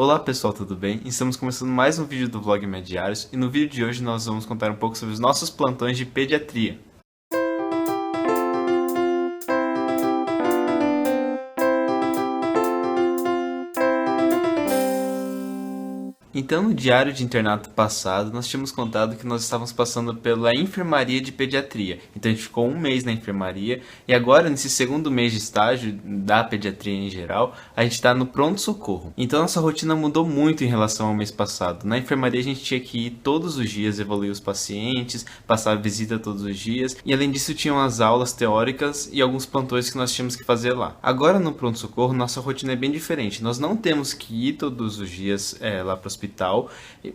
Olá pessoal, tudo bem? Estamos começando mais um vídeo do Vlog Mediários e no vídeo de hoje nós vamos contar um pouco sobre os nossos plantões de pediatria. Então, no diário de internato passado, nós tínhamos contado que nós estávamos passando pela enfermaria de pediatria. Então, a gente ficou um mês na enfermaria e agora, nesse segundo mês de estágio da pediatria em geral, a gente está no pronto-socorro. Então, nossa rotina mudou muito em relação ao mês passado. Na enfermaria, a gente tinha que ir todos os dias evoluir os pacientes, passar visita todos os dias e, além disso, tinham as aulas teóricas e alguns plantões que nós tínhamos que fazer lá. Agora, no pronto-socorro, nossa rotina é bem diferente. Nós não temos que ir todos os dias lá para o hospital,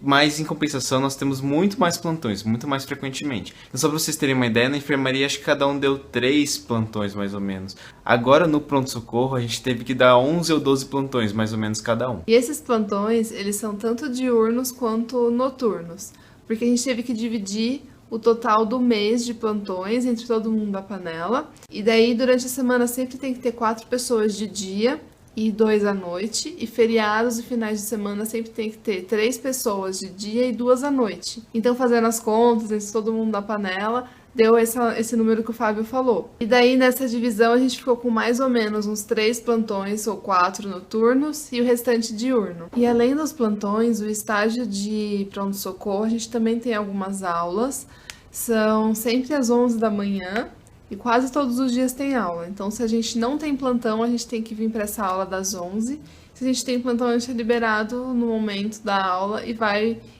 mas em compensação nós temos muito mais plantões, muito mais frequentemente. Então, só para vocês terem uma ideia, na enfermaria acho que cada um deu 3 plantões mais ou menos. Agora no pronto-socorro a gente teve que dar 11 ou 12 plantões mais ou menos cada um. E esses plantões, eles são tanto diurnos quanto noturnos, porque a gente teve que dividir o total do mês de plantões entre todo mundo da panela. E daí durante a semana sempre tem que ter 4 pessoas de dia e 2 à noite, e feriados e finais de semana sempre tem que ter 3 pessoas de dia e 2 à noite. Então, fazendo as contas entre todo mundo da panela, deu esse número que o Fábio falou. E daí, nessa divisão, a gente ficou com mais ou menos uns 3 plantões ou 4 noturnos e o restante diurno. E além dos plantões, o estágio de pronto-socorro, a gente também tem algumas aulas. São sempre às 11 da manhã. E quase todos os dias tem aula. Então, se a gente não tem plantão, a gente tem que vir para essa aula das 11. Se a gente tem plantão, a gente é liberado no momento da aula e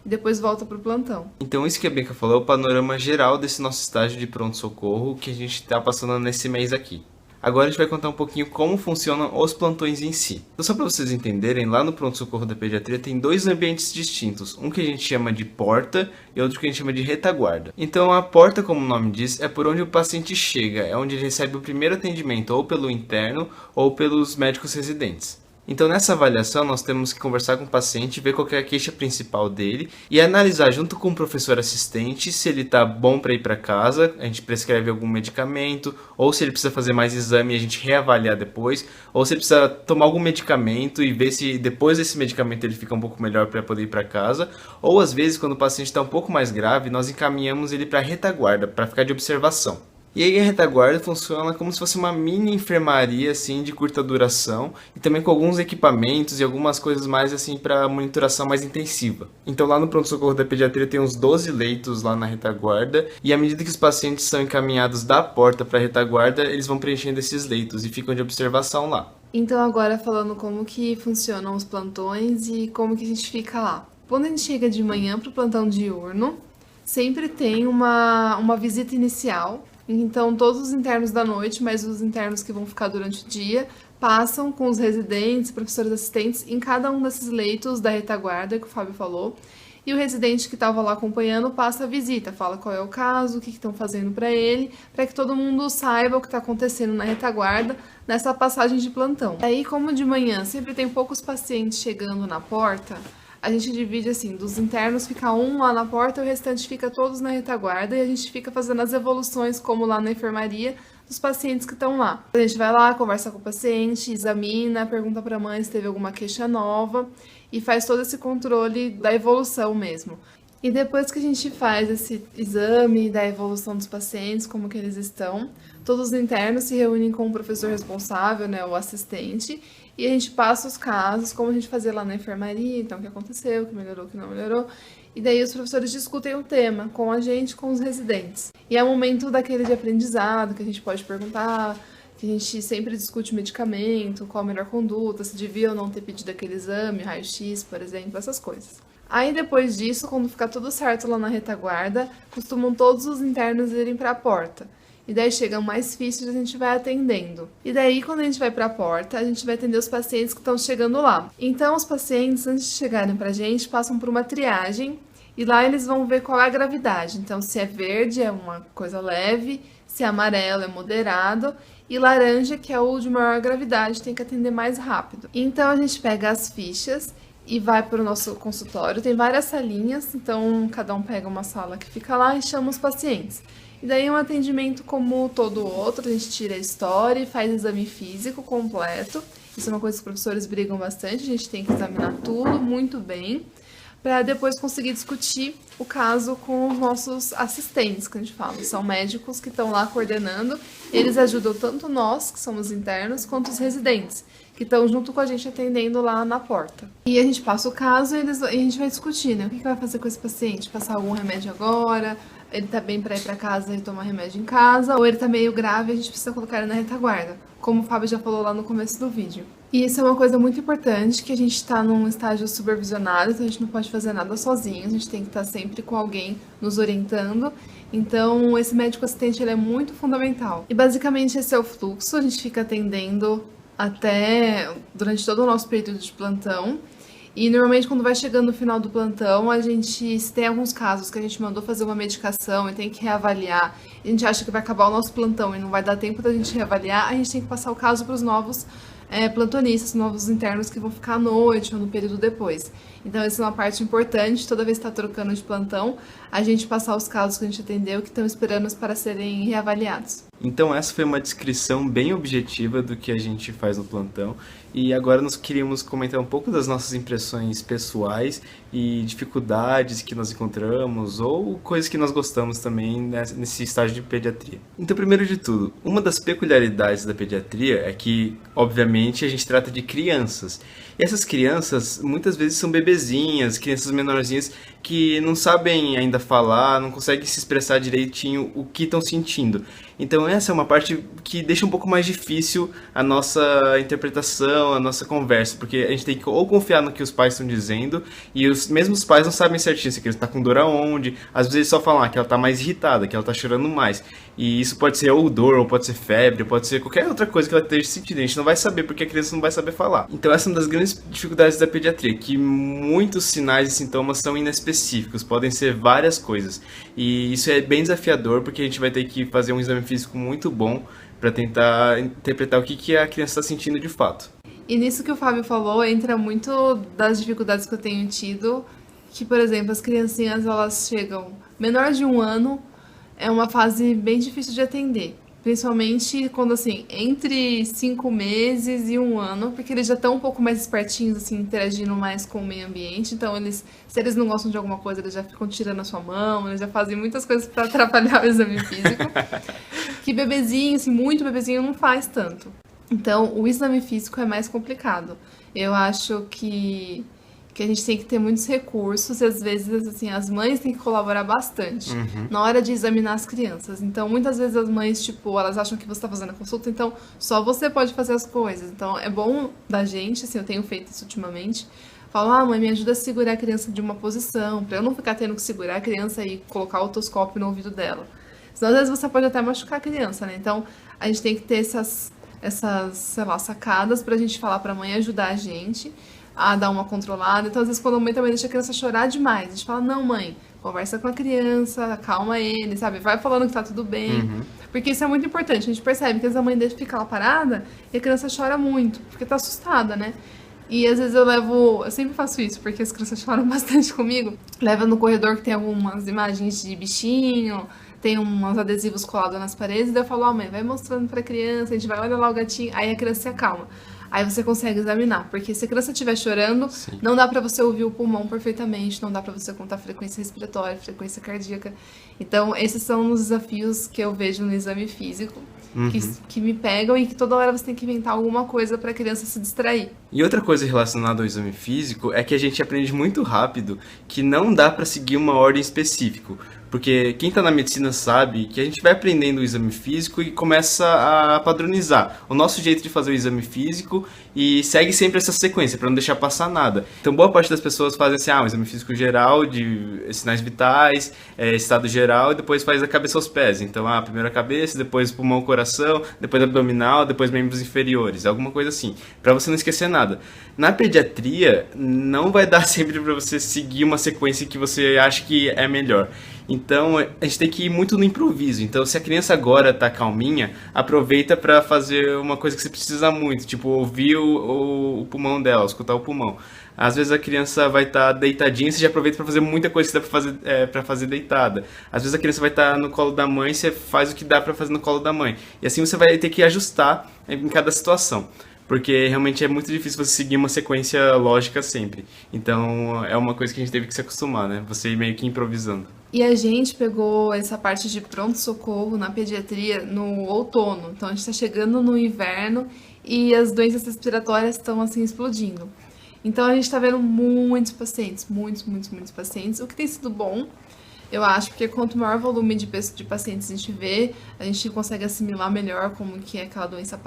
depois volta para o plantão. Então, isso que a Bianca falou é o panorama geral desse nosso estágio de pronto-socorro que a gente está passando nesse mês aqui. Agora a gente vai contar um pouquinho como funcionam os plantões em si. Então, só para vocês entenderem, lá no pronto-socorro da pediatria tem 2 ambientes distintos. Um que a gente chama de porta e outro que a gente chama de retaguarda. Então, a porta, como o nome diz, é por onde o paciente chega. É onde ele recebe o primeiro atendimento, ou pelo interno ou pelos médicos residentes. Então, nessa avaliação, nós temos que conversar com o paciente, ver qual é a queixa principal dele e analisar junto com o professor assistente se ele está bom para ir para casa, a gente prescreve algum medicamento, ou se ele precisa fazer mais exame e a gente reavaliar depois, ou se ele precisa tomar algum medicamento e ver se depois desse medicamento ele fica um pouco melhor para poder ir para casa, ou às vezes, quando o paciente está um pouco mais grave, nós encaminhamos ele para a retaguarda, para ficar de observação. E aí a retaguarda funciona como se fosse uma mini enfermaria assim de curta duração e também com alguns equipamentos e algumas coisas mais assim para monitoração mais intensiva. Então lá no pronto-socorro da pediatria tem uns 12 leitos lá na retaguarda e à medida que os pacientes são encaminhados da porta para a retaguarda, eles vão preenchendo esses leitos e ficam de observação lá. Então agora falando como que funcionam os plantões e como que a gente fica lá. Quando a gente chega de manhã para o plantão diurno, sempre tem uma visita inicial. Então, todos os internos da noite, mas os internos que vão ficar durante o dia, passam com os residentes, professores assistentes, em cada um desses leitos da retaguarda que o Fábio falou. E o residente que estava lá acompanhando passa a visita, fala qual é o caso, o que estão fazendo para ele, para que todo mundo saiba o que está acontecendo na retaguarda nessa passagem de plantão. Aí, como de manhã sempre tem poucos pacientes chegando na porta, a gente divide assim, dos internos fica um lá na porta, o restante fica todos na retaguarda e a gente fica fazendo as evoluções, como lá na enfermaria, dos pacientes que estão lá. A gente vai lá, conversa com o paciente, examina, pergunta para a mãe se teve alguma queixa nova e faz todo esse controle da evolução mesmo. E depois que a gente faz esse exame da evolução dos pacientes, como que eles estão, todos os internos se reúnem com o professor responsável, né, o assistente, e a gente passa os casos, como a gente fazia lá na enfermaria, então o que aconteceu, o que melhorou, o que não melhorou. E daí os professores discutem o tema com a gente, com os residentes. E é o momento daquele de aprendizado, que a gente pode perguntar, que a gente sempre discute o medicamento, qual a melhor conduta, se devia ou não ter pedido aquele exame, raio-x, por exemplo, essas coisas. Aí depois disso, quando ficar tudo certo lá na retaguarda, costumam todos os internos irem para a porta. E daí chegam mais fichas e a gente vai atendendo. E daí, quando a gente vai para a porta, a gente vai atender os pacientes que estão chegando lá. Então, os pacientes, antes de chegarem para a gente, passam por uma triagem e lá eles vão ver qual é a gravidade. Então, se é verde, é uma coisa leve, se é amarelo, é moderado, e laranja, que é o de maior gravidade, tem que atender mais rápido. Então, a gente pega as fichas e vai para o nosso consultório. Tem várias salinhas, então cada um pega uma sala que fica lá e chama os pacientes. E daí um atendimento como todo outro, a gente tira a história, faz exame físico completo Isso é uma coisa que os professores brigam bastante, a gente tem que examinar tudo muito bem, para depois conseguir discutir o caso com os nossos assistentes, que a gente fala. São médicos que estão lá coordenando, eles ajudam tanto nós, que somos internos, quanto os residentes, que estão junto com a gente atendendo lá na porta. E a gente passa o caso e a gente vai discutir, né? O que vai fazer com esse paciente? Passar algum remédio agora? Ele tá bem pra ir pra casa e tomar remédio em casa? Ou ele tá meio grave e a gente precisa colocar ele na retaguarda? Como o Fábio já falou lá no começo do vídeo. E isso é uma coisa muito importante, que a gente está num estágio supervisionado, então a gente não pode fazer nada sozinho, a gente tem que estar sempre com alguém nos orientando. Então, esse médico assistente ele é muito fundamental. E basicamente esse é o fluxo, a gente fica atendendo até durante todo o nosso período de plantão. E normalmente quando vai chegando no final do plantão, a gente, se tem alguns casos que a gente mandou fazer uma medicação e tem que reavaliar, e a gente acha que vai acabar o nosso plantão e não vai dar tempo da gente reavaliar, a gente tem que passar o caso para os novos plantonistas, novos internos que vão ficar à noite ou no período depois. Então essa é uma parte importante, toda vez que está trocando de plantão, a gente passar os casos que a gente atendeu que estão esperando para serem reavaliados. Então essa foi uma descrição bem objetiva do que a gente faz no plantão, e agora nós queríamos comentar um pouco das nossas impressões pessoais e dificuldades que nós encontramos ou coisas que nós gostamos também nesse estágio de pediatria. Então, primeiro de tudo, uma das peculiaridades da pediatria é que, obviamente, a gente trata de crianças. E essas crianças muitas vezes são bebezinhas, crianças menorzinhas que não sabem ainda falar, não conseguem se expressar direitinho o que estão sentindo. Então essa é uma parte que deixa um pouco mais difícil a nossa interpretação, a nossa conversa, porque a gente tem que ou confiar no que os pais estão dizendo, e os mesmos pais não sabem certinho se a criança está com dor aonde, às vezes eles só falam que ela está mais irritada, que ela está chorando mais, e isso pode ser ou dor, ou pode ser febre, pode ser qualquer outra coisa que ela esteja sentindo, a gente não vai saber porque a criança não vai saber falar. Então essa é uma das grandes dificuldades da pediatria, que muitos sinais e sintomas são inespecíficos, podem ser várias coisas, e isso é bem desafiador porque a gente vai ter que fazer um exame físico muito bom para tentar interpretar o que a criança está sentindo de fato. E nisso que o Fábio falou, entra muito das dificuldades que eu tenho tido, que, por exemplo, as criancinhas, elas chegam menor de 1 ano, é uma fase bem difícil de atender. Principalmente quando, assim, entre 5 meses e 1 ano, porque eles já estão um pouco mais espertinhos, assim, interagindo mais com o meio ambiente. Então, se eles não gostam de alguma coisa, eles já ficam tirando a sua mão, eles já fazem muitas coisas para atrapalhar o exame físico. Que bebezinho, assim, muito bebezinho não faz tanto. Então, o exame físico é mais complicado. Eu acho que a gente tem que ter muitos recursos e às vezes, assim, as mães têm que colaborar bastante na hora de examinar as crianças. Então, muitas vezes as mães, tipo, elas acham que você está fazendo a consulta, então só você pode fazer as coisas. Então, é bom da gente, assim, eu tenho feito isso ultimamente, falar, mãe, me ajuda a segurar a criança de uma posição, para eu não ficar tendo que segurar a criança e colocar o otoscópio no ouvido dela. Senão, às vezes, você pode até machucar a criança, né? Então, a gente tem que ter essas, sei lá, sacadas pra gente falar pra mãe ajudar a gente a dar uma controlada. Então, às vezes, quando a mãe também deixa a criança chorar demais, a gente fala, não, mãe, conversa com a criança, acalma ele, sabe? Vai falando que tá tudo bem. Porque isso é muito importante. A gente percebe que às vezes a mãe deixa ficar lá parada e a criança chora muito, porque tá assustada, né? E às vezes eu sempre faço isso, porque as crianças choram bastante comigo. Leva no corredor que tem algumas imagens de bichinho, tem uns adesivos colados nas paredes, daí eu falo, mãe, vai mostrando pra criança, a gente vai olhar lá o gatinho, aí a criança se acalma. Aí você consegue examinar, porque se a criança estiver chorando, não dá pra você ouvir o pulmão perfeitamente, não dá pra você contar frequência respiratória, frequência cardíaca. Então, esses são os desafios que eu vejo no exame físico, que me pegam e que toda hora você tem que inventar alguma coisa pra criança se distrair. E outra coisa relacionada ao exame físico é que a gente aprende muito rápido que não dá pra seguir uma ordem específica. Porque quem está na medicina sabe que a gente vai aprendendo o exame físico e começa a padronizar o nosso jeito de fazer o exame físico e segue sempre essa sequência para não deixar passar nada. Então boa parte das pessoas fazem assim, um exame físico geral de sinais vitais, estado geral e depois faz a cabeça aos pés. Então primeiro a cabeça, depois pulmão, coração, depois abdominal, depois membros inferiores, alguma coisa assim, para você não esquecer nada. Na pediatria não vai dar sempre para você seguir uma sequência que você acha que é melhor. Então, a gente tem que ir muito no improviso. Então, se a criança agora tá calminha, aproveita para fazer uma coisa que você precisa muito, tipo, ouvir o pulmão dela, escutar o pulmão. Às vezes a criança vai estar deitadinha, você já aproveita para fazer muita coisa que dá para fazer deitada. Às vezes a criança vai estar no colo da mãe, você faz o que dá para fazer no colo da mãe. E assim você vai ter que ajustar em cada situação. porque realmente é muito difícil você seguir uma sequência lógica sempre. Então é uma coisa que a gente teve que se acostumar, né? Você ir meio que improvisando. E a gente pegou essa parte de pronto-socorro na pediatria no outono. Então a gente está chegando no inverno e as doenças respiratórias estão assim explodindo. Então a gente está vendo muitos pacientes, muitos pacientes, o que tem sido bom. Eu acho, porque quanto maior volume de pacientes a gente vê, a gente consegue assimilar melhor como que aquela doença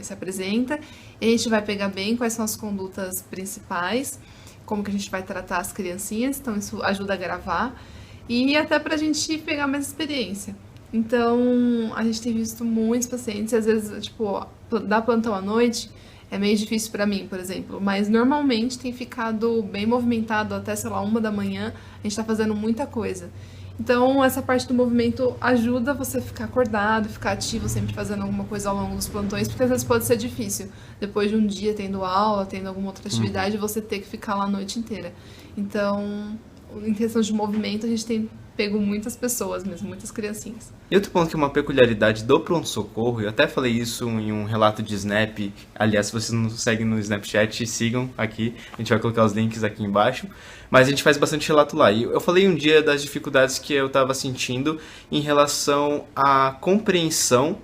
se apresenta, e a gente vai pegar bem quais são as condutas principais, como que a gente vai tratar as criancinhas, então isso ajuda a gravar, e até pra gente pegar mais experiência. Então, a gente tem visto muitos pacientes, às vezes, tipo, dar plantão à noite é meio difícil pra mim, por exemplo, mas normalmente tem ficado bem movimentado até, sei lá, 1 da manhã, a gente tá fazendo muita coisa. Então, essa parte do movimento ajuda você a ficar acordado, ficar ativo, sempre fazendo alguma coisa ao longo dos plantões, porque às vezes pode ser difícil, depois de um dia tendo aula, tendo alguma outra atividade, você ter que ficar lá a noite inteira. Então, em questão de movimento, a gente tem pego muitas pessoas mesmo, muitas criancinhas. E outro ponto que é uma peculiaridade do pronto-socorro, eu até falei isso em um relato de Snap, aliás, se vocês não seguem no Snapchat, sigam aqui, a gente vai colocar os links aqui embaixo, mas a gente faz bastante relato lá. E eu falei um dia das dificuldades que eu estava sentindo em relação à compreensão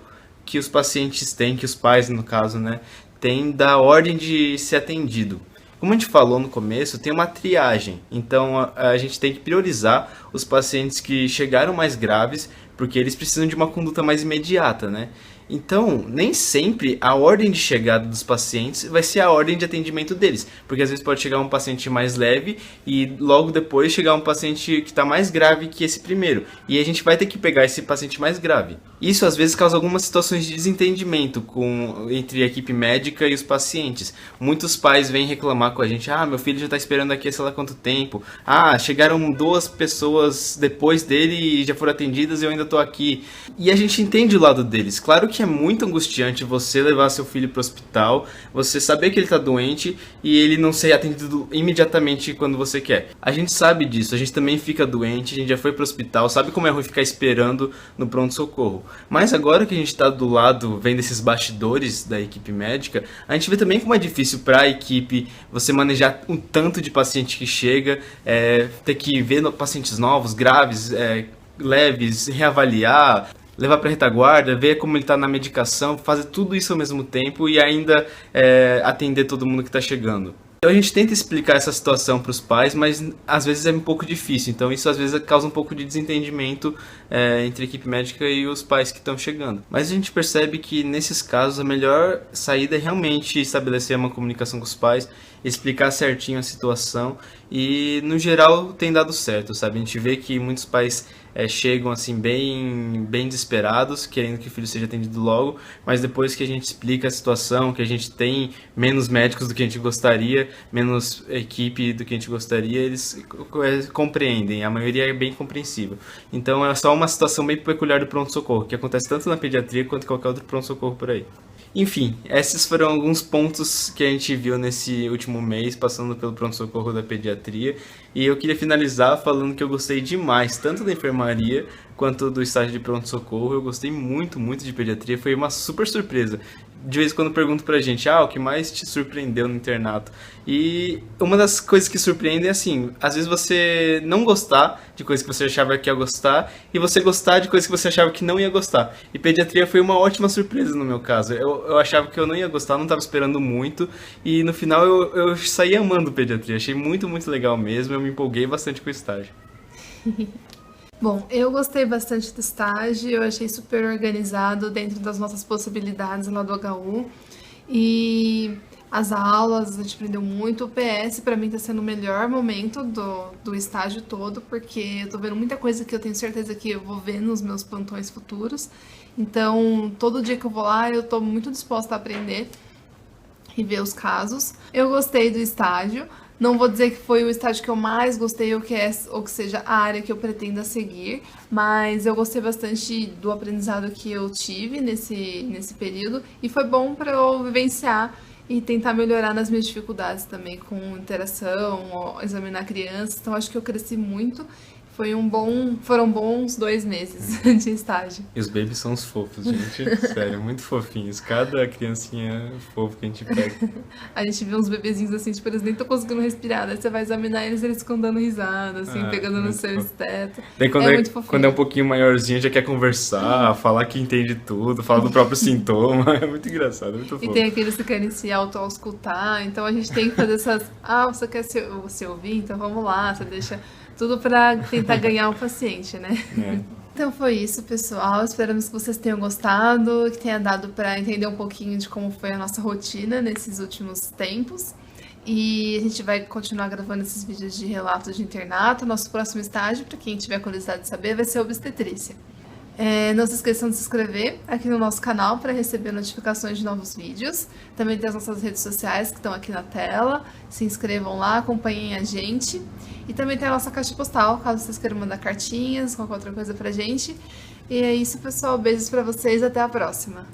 que os pacientes têm, que os pais, no caso, né, têm da ordem de ser atendido. Como a gente falou no começo, tem uma triagem, então a gente tem que priorizar os pacientes que chegaram mais graves, porque eles precisam de uma conduta mais imediata, né? Então, nem sempre a ordem de chegada dos pacientes vai ser a ordem de atendimento deles, porque às vezes pode chegar um paciente mais leve e logo depois chegar um paciente que está mais grave que esse primeiro, e a gente vai ter que pegar esse paciente mais grave. Isso às vezes causa algumas situações de desentendimento entre a equipe médica e os pacientes. Muitos pais vêm reclamar com a gente: ah, meu filho já está esperando aqui sei lá quanto tempo, ah, chegaram 2 pessoas depois dele e já foram atendidas e eu ainda estou aqui. E a gente entende o lado deles. Claro que é muito angustiante você levar seu filho para o hospital, você saber que ele está doente e ele não ser atendido imediatamente quando você quer. A gente sabe disso, a gente também fica doente, a gente já foi para o hospital, sabe como é ruim ficar esperando no pronto-socorro. Mas agora que a gente está do lado, vendo esses bastidores da equipe médica, a gente vê também como é difícil para a equipe você manejar um tanto de paciente que chega, ter que ver pacientes novos, graves, leves, reavaliar, levar para retaguarda, ver como ele está na medicação, fazer tudo isso ao mesmo tempo e ainda atender todo mundo que está chegando. Então a gente tenta explicar essa situação para os pais, mas às vezes é um pouco difícil. Então isso às vezes causa um pouco de desentendimento entre a equipe médica e os pais que estão chegando. Mas a gente percebe que nesses casos a melhor saída é realmente estabelecer uma comunicação com os pais, explicar certinho a situação e no geral tem dado certo, sabe? A gente vê que muitos pais chegam assim bem desesperados, querendo que o filho seja atendido logo, mas depois que a gente explica a situação, que a gente tem menos médicos do que a gente gostaria, menos equipe do que a gente gostaria, eles compreendem, a maioria é bem compreensível. Então é só uma situação bem peculiar do pronto-socorro, que acontece tanto na pediatria quanto em qualquer outro pronto-socorro por aí. Enfim, esses foram alguns pontos que a gente viu nesse último mês, passando pelo pronto-socorro da pediatria. E eu queria finalizar falando que eu gostei demais, tanto da enfermaria quanto do estágio de pronto-socorro. Eu gostei muito de pediatria, foi uma super surpresa. De vez em quando pergunto pra gente, o que mais te surpreendeu no internato? E uma das coisas que surpreendem é assim, às vezes você não gostar de coisas que você achava que ia gostar e você gostar de coisas que você achava que não ia gostar. E pediatria foi uma ótima surpresa no meu caso. Eu achava que eu não ia gostar, não estava esperando muito e no final eu saí amando pediatria. Achei muito legal mesmo, eu me empolguei bastante com o estágio. Bom, eu gostei bastante do estágio, eu achei super organizado dentro das nossas possibilidades lá do HU. E as aulas, a gente aprendeu muito. O PS pra mim tá sendo o melhor momento do estágio todo, porque eu tô vendo muita coisa que eu tenho certeza que eu vou ver nos meus plantões futuros. Então, todo dia que eu vou lá, eu tô muito disposta a aprender e ver os casos. Eu gostei do estágio. Não vou dizer que foi o estágio que eu mais gostei ou que seja a área que eu pretenda seguir, mas eu gostei bastante do aprendizado que eu tive nesse período e foi bom para eu vivenciar e tentar melhorar nas minhas dificuldades também com interação, examinar crianças. Então acho que eu cresci muito. Foram bons 2 meses de estágio. E os babies são os fofos, gente. Sério, muito fofinhos. Cada criancinha fofa que a gente pega. A gente vê uns bebezinhos assim, tipo, eles nem estão conseguindo respirar. Daí você vai examinar eles, eles ficam dando risada, assim, pegando no muito seu fofo. esteto. Daí Muito fofinho. quando é um pouquinho maiorzinho, já quer conversar, falar que entende tudo, falar do próprio sintoma. É muito engraçado, muito E fofo. tem aqueles que querem se auto-auscultar, então a gente tem que fazer essas... Ah, você quer se ouvir? Então vamos lá, você deixa tudo pra tentar ganhar o paciente, né? É. Então foi isso, pessoal. Esperamos que vocês tenham gostado, que tenha dado pra entender um pouquinho de como foi a nossa rotina nesses últimos tempos. E a gente vai continuar gravando esses vídeos de relatos de internato. Nosso próximo estágio, para quem tiver curiosidade de saber, vai ser obstetrícia. Não se esqueçam de se inscrever aqui no nosso canal para receber notificações de novos vídeos. Também tem as nossas redes sociais que estão aqui na tela. Se inscrevam lá, acompanhem a gente. E também tem a nossa caixa postal, caso vocês queiram mandar cartinhas, qualquer outra coisa pra gente. E é isso, pessoal. Beijos pra vocês, até a próxima.